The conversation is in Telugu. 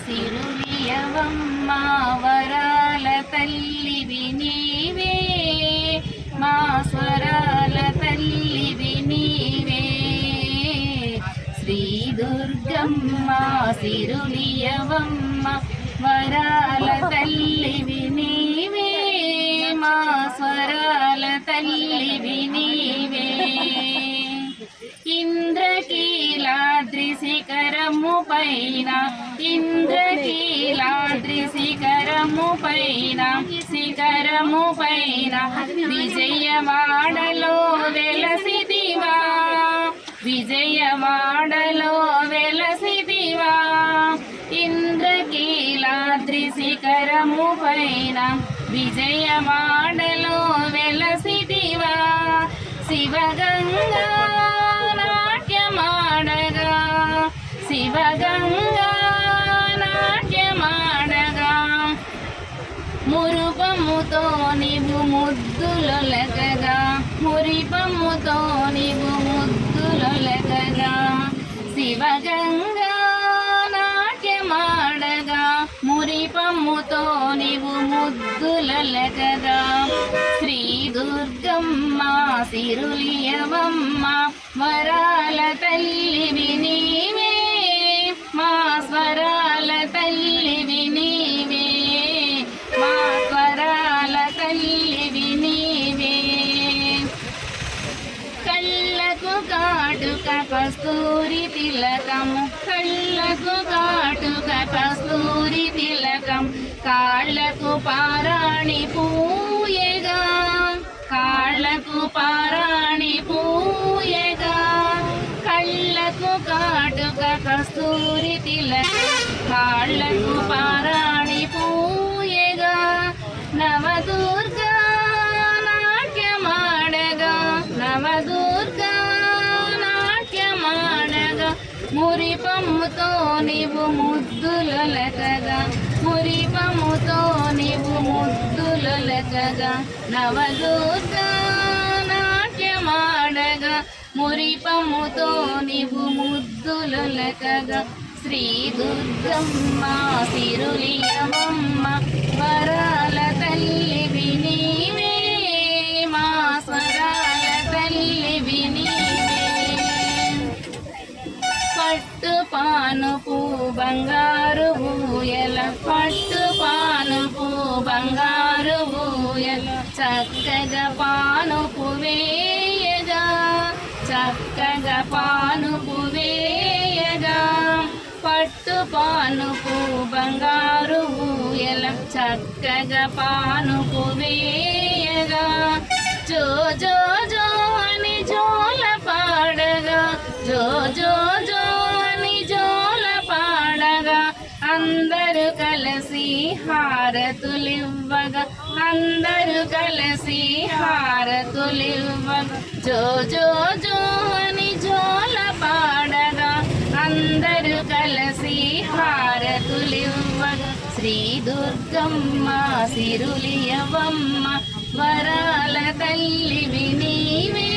సిరులియవమ్మ వరాల తల్లివి నీవే మా స్వరాల తల్లివి నీవే శ్రీ దుర్గమ్మ సిరులియవమ్మ వరాల తల్లివి నీవే మా స్వరాల తల్లివి నీవే ఇంద్రకీలాద్రి శిఖరము పైన ఇంద్రకీలాద్రి శిఖరము పైన విజయవాడలో వెలసిదివా విజయవాడలో వెలసిదివా ఇంద్రకీలాద్రి శిఖరము పైన విజయవాడలో వెలసిదివా శివగంగా నాట్యమాడగా శివగంగా నాట్యమాడగా మురుపముతో నీవు ముద్దులొలకగా మురిపముతో నీవు ముద్దులొలకగా శివగంగా నాట్యమాడగా మురిపముతో నీవు ముద్దులొలకగా శ్రీ దుర్గమ్మ సిరులియవమ్మ వరాల తల్లివి నీవే మా స్వరాల తల్లివి నీవే మా స్వరాల తల్లివి నీవే కళ్ళకు కాటుక కస్తూరి తిలకము కళ్ళకు కాటుక కస్తూరి తిలకం కాళ్ళకు పారాణి పూయగా కాళ్ళకు పారాణి పూయగా కళ్ళకు కాటుక కస్తూరి తిలకం కాళ్ళకు పారాణి పూయగా నవదుర్గా నాట్యమాడగా నవదుర్గా నాట్యమాడగా మురిపముతో నీవు ముద్దులొలకగా మురిపముతో నీవు ముద్దులొలకగా నవదుర్గా నాట్యమాడగా మురిపముతో నీవు ముద్దులొలకగా శ్రీ దుర్గమ్మ సిరులియవమ్మ వరాల తల్లివి నీవే మా స్వరాల తల్లివి నీవే పట్టు పానుపు బంగారు ఊయల పట్టు పానుపు బంగారు ఊయల చక్కగా పానుపు వేయగా చక్కగా పానుపు వేయగా పట్టు పానుపు బంగారు ఊయల చక్కగా పానుపు వేయగా జో జో జో అని జోల పాడగా జో జో జో అని జోల పాడగా అందరూ కలిసి హారతులివ్వగా అందరూ కలిసి హారతులివ్వగా జో జో జో అని జోల పాడగా అందరూ కలిసి హారతులివ్వగా శ్రీ దుర్గమ్మ సిరులియవమ్మ వరాల తల్లివి నీవే